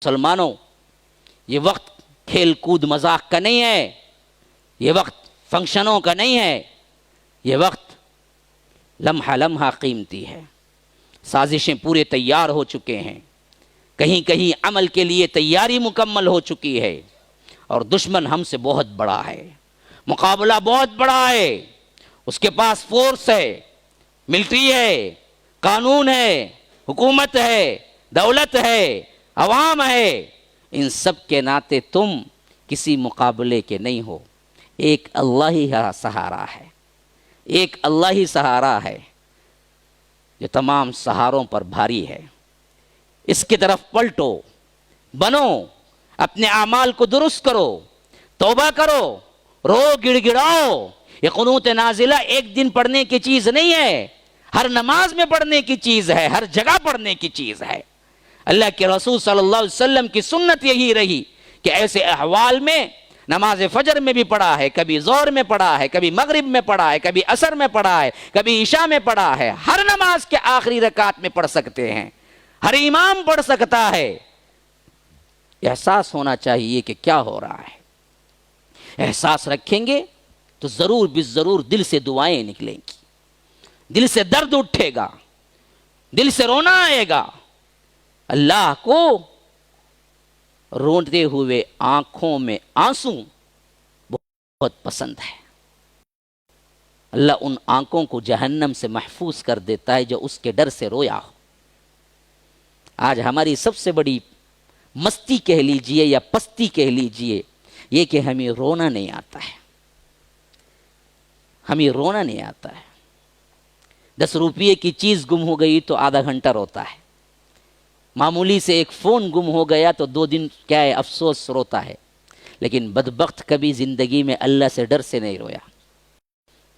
مسلمانوں، یہ وقت کھیل کود مذاق کا نہیں ہے، یہ وقت فنکشنوں کا نہیں ہے، یہ وقت لمحہ لمحہ قیمتی ہے۔ سازشیں پورے تیار ہو چکے ہیں، کہیں کہیں عمل کے لیے تیاری مکمل ہو چکی ہے، اور دشمن ہم سے بہت بڑا ہے، مقابلہ بہت بڑا ہے، اس کے پاس فورس ہے، ملٹری ہے، قانون ہے، حکومت ہے، دولت ہے، عوام ہے۔ ان سب کے ناطے تم کسی مقابلے کے نہیں ہو، ایک اللہ ہی سہارا ہے، ایک اللہ ہی سہارا ہے جو تمام سہاروں پر بھاری ہے۔ اس کی طرف پلٹو، بنو، اپنے اعمال کو درست کرو، توبہ کرو، رو گڑ گڑاؤ۔ یہ قنوت نازلہ ایک دن پڑھنے کی چیز نہیں ہے، ہر نماز میں پڑھنے کی چیز ہے، ہر جگہ پڑھنے کی چیز ہے۔ اللہ کے رسول صلی اللہ علیہ وسلم کی سنت یہی رہی کہ ایسے احوال میں نماز فجر میں بھی پڑھا ہے، کبھی ظہر میں پڑھا ہے، کبھی مغرب میں پڑھا ہے، کبھی عصر میں پڑھا ہے، کبھی عشاء میں پڑھا ہے، ہر نماز کے آخری رکعت میں پڑھ سکتے ہیں، ہر امام پڑھ سکتا ہے۔ احساس ہونا چاہیے کہ کیا ہو رہا ہے۔ احساس رکھیں گے تو ضرور بالضرور دل سے دعائیں نکلیں گی، دل سے درد اٹھے گا، دل سے رونا آئے گا۔ اللہ کو روتے ہوئے آنکھوں میں آنسو بہت پسند ہے۔ اللہ ان آنکھوں کو جہنم سے محفوظ کر دیتا ہے جو اس کے ڈر سے رویا ہو۔ آج ہماری سب سے بڑی مستی کہہ لیجئے یا پستی کہہ لیجئے یہ کہ ہمیں رونا نہیں آتا ہے، ہمیں رونا نہیں آتا ہے۔ 10 روپے کی چیز گم ہو گئی تو آدھا گھنٹہ روتا ہے، معمولی سے ایک فون گم ہو گیا تو 2 دن کیا ہے افسوس روتا ہے، لیکن بدبخت کبھی زندگی میں اللہ سے ڈر سے نہیں رویا۔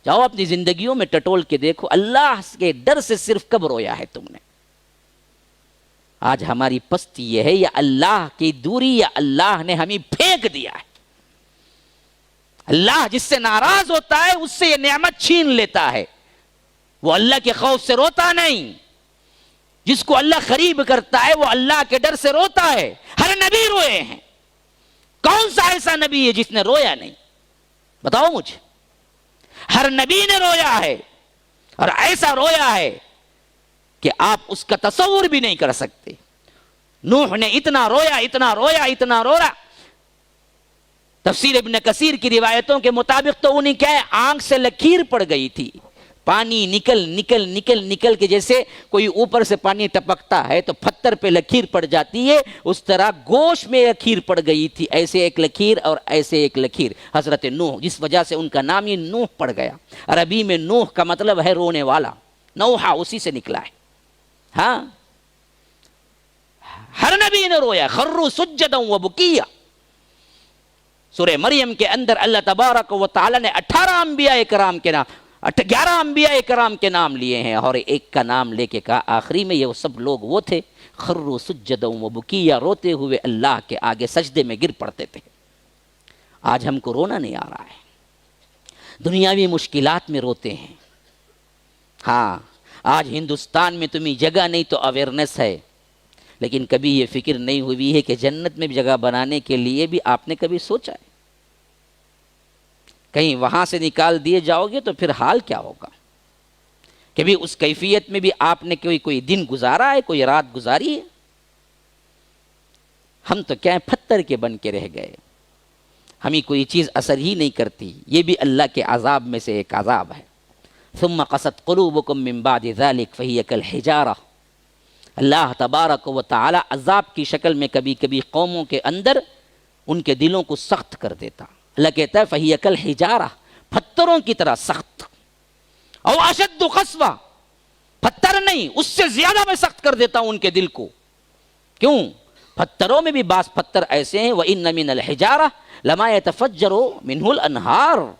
جاؤ اپنی زندگیوں میں ٹٹول کے دیکھو، اللہ کے ڈر سے صرف کب رویا ہے تم نے؟ آج ہماری پستی یہ ہے یا اللہ کی دوری یا اللہ نے ہمیں پھینک دیا ہے۔ اللہ جس سے ناراض ہوتا ہے اس سے یہ نعمت چھین لیتا ہے، وہ اللہ کے خوف سے روتا نہیں۔ جس کو اللہ قریب کرتا ہے وہ اللہ کے ڈر سے روتا ہے۔ ہر نبی روئے ہیں، کون سا ایسا نبی ہے جس نے رویا نہیں؟ بتاؤ مجھے۔ ہر نبی نے رویا ہے، اور ایسا رویا ہے کہ آپ اس کا تصور بھی نہیں کر سکتے۔ نوح نے اتنا رویا، اتنا رویا، اتنا رویا۔ تفسیر ابن کثیر کی روایتوں کے مطابق تو انہیں کیا ہے آنکھ سے لکیر پڑ گئی تھی، پانی نکل نکل نکل نکل کے، جیسے کوئی اوپر سے پانی ٹپکتا ہے تو پتھر پہ لکیر پڑ جاتی ہے، اس طرح گوشت میں لکیر پڑ گئی تھی، ایسے ایک لکیر اور ایسے ایک لکیر۔ حضرت نوح، جس وجہ سے ان کا نام ہی نوح پڑ گیا۔ عربی میں نوح کا مطلب ہے رونے والا، نوحہ اسی سے نکلا ہے۔ ہاں، ہر نبی نے رویا، خروا سجدا وبکیا۔ سورہ مریم کے اندر اللہ تبارک و تعالی نے 18 انبیاء کرام کے نام 11 انبیاء کرام کے نام لیے ہیں، اور ایک کا نام لے کے کہا آخری میں یہ سب لوگ وہ تھے خروا سجدا وبکیا، روتے ہوئے اللہ کے آگے سجدے میں گر پڑتے تھے۔ آج ہم کو رونا نہیں آ رہا ہے، دنیاوی مشکلات میں روتے ہیں۔ ہاں، آج ہندوستان میں تمہیں جگہ نہیں تو اویئرنیس ہے، لیکن کبھی یہ فکر نہیں ہوئی ہے کہ جنت میں بھی جگہ بنانے کے لیے بھی آپ نے کبھی سوچا ہے؟ کہیں وہاں سے نکال دیے جاؤ گے تو پھر حال کیا ہوگا؟ کبھی اس کیفیت میں بھی آپ نے کوئی دن گزارا ہے، کوئی رات گزاری ہے؟ ہم تو کیا ہے پتھر کے بن کے رہ گئے، ہمیں کوئی چیز اثر ہی نہیں کرتی۔ یہ بھی اللہ کے عذاب میں سے ایک عذاب ہے۔ ثم قست قلوبکم من بعد ذلک فہی کالحجارہ۔ اللہ تبارک و تعالی عذاب کی شکل میں کبھی کبھی قوموں کے اندر ان کے دلوں کو سخت کر دیتا۔ اللہ کہتا ہے فہی کالحجارہ، پتھروں کی طرح سخت۔ او اشد قسوہ، پتھر نہیں اس سے زیادہ میں سخت کر دیتا ہوں ان کے دل کو۔ کیوں؟ پتھروں میں بھی بعض پتھر ایسے ہیں وَإِنَّ مِنَ الْحِجَارَةِ لَمَا يَتَفَجَّرُ مِنْهُ الْأَنْهَارُ،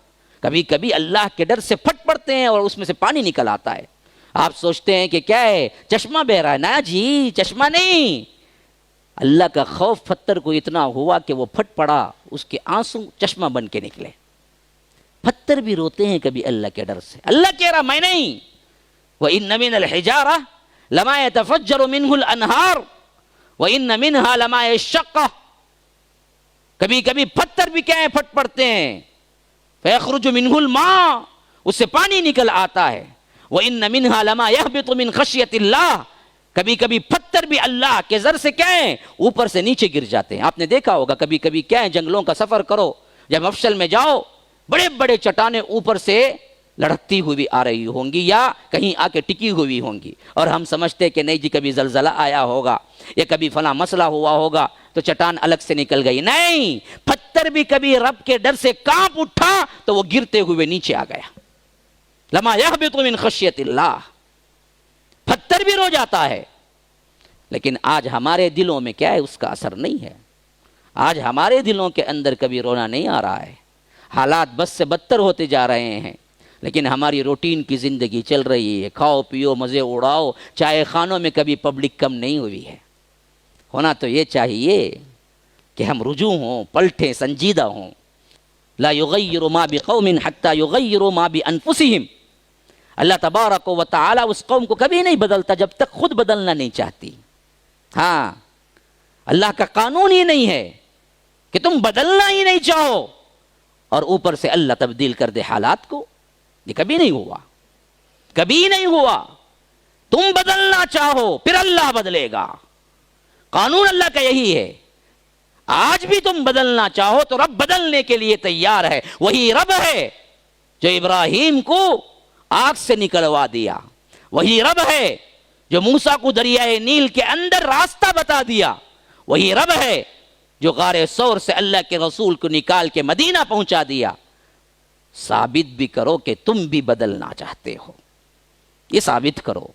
کبھی کبھی اللہ کے ڈر سے پھٹ پڑتے ہیں اور اس میں سے پانی نکل آتا ہے۔ آپ سوچتے ہیں کہ کیا ہے چشمہ بہ رہا ہے، نا جی چشمہ نہیں، اللہ کا خوف پتھر کو اتنا ہوا کہ وہ پھٹ پڑا، اس کے آنسو چشمہ بن کے نکلے۔ پتھر بھی روتے ہیں کبھی اللہ کے ڈر سے۔ اللہ کہہ رہا میں نہیں، وَإِنَّ مِنَ الْحِجَارَةِ لَمَا يَتَفَجَّرُ مِنْهُ الْأَنْهَارُ وَإِنَّ مِنْهَا لَمَا يَشَّقَّةٌ، کبھی کبھی پتھر بھی کیا ہے پھٹ پڑتے ہیں، فَيَخْرُجُ مِنْهُ الْمَاءُ، اس سے پانی نکل آتا ہے، وَإِنَّ مِنْهَا لَمَا يَهْبِطُ مِنْ خَشْيَةِ اللَّهِ، کبھی کبھی پتھر بھی اللہ کے زر سے کیا ہیں اوپر سے نیچے گر جاتے ہیں۔ آپ نے دیکھا ہوگا کبھی کبھی کیا ہے جنگلوں کا سفر کرو، جب مفصل میں جاؤ بڑے بڑے چٹانیں اوپر سے لڑکتی ہوئی آ رہی ہوں گی یا کہیں آ کے ٹکی ہوئی ہوں گی، اور ہم سمجھتے کہ نہیں جی کبھی زلزلہ آیا ہوگا یا کبھی فلاں مسئلہ ہوا ہوگا تو چٹان الگ سے نکل گئی، نہیں، پتھر بھی کبھی رب کے ڈر سے کانپ اٹھا تو وہ گرتے ہوئے نیچے آ گیا۔ لما یہبط من خشیت اللہ، پتھر بھی رو جاتا ہے، لیکن آج ہمارے دلوں میں کیا ہے اس کا اثر نہیں ہے۔ آج ہمارے دلوں کے اندر کبھی رونا نہیں آ رہا ہے، حالات بس سے بدتر ہوتے جا رہے ہیں، لیکن ہماری روٹین کی زندگی چل رہی ہے، کھاؤ پیو مزے اڑاؤ، چائے خانوں میں کبھی پبلک کم نہیں ہوئی ہے۔ ہونا تو یہ چاہیے کہ ہم رجوع ہوں، پلٹیں، سنجیدہ ہوں۔ لا یغیر ما بقوم حتی یغیروا ما بانفسہم، اللہ تبارک و تعالی اس قوم کو کبھی نہیں بدلتا جب تک خود بدلنا نہیں چاہتی۔ ہاں، اللہ کا قانون ہی نہیں ہے کہ تم بدلنا ہی نہیں چاہو اور اوپر سے اللہ تبدیل کر دے حالات کو، یہ کبھی نہیں ہوا، کبھی نہیں ہوا۔ تم بدلنا چاہو پھر اللہ بدلے گا، قانون اللہ کا یہی ہے۔ آج بھی تم بدلنا چاہو تو رب بدلنے کے لیے تیار ہے، وہی رب ہے جو ابراہیم کو آگ سے نکلوا دیا، وہی رب ہے جو موسیٰ کو دریائے نیل کے اندر راستہ بتا دیا، وہی رب ہے جو غار ثور سے اللہ کے رسول کو نکال کے مدینہ پہنچا دیا۔ ثابت بھی کرو کہ تم بھی بدلنا چاہتے ہو، یہ ثابت کرو۔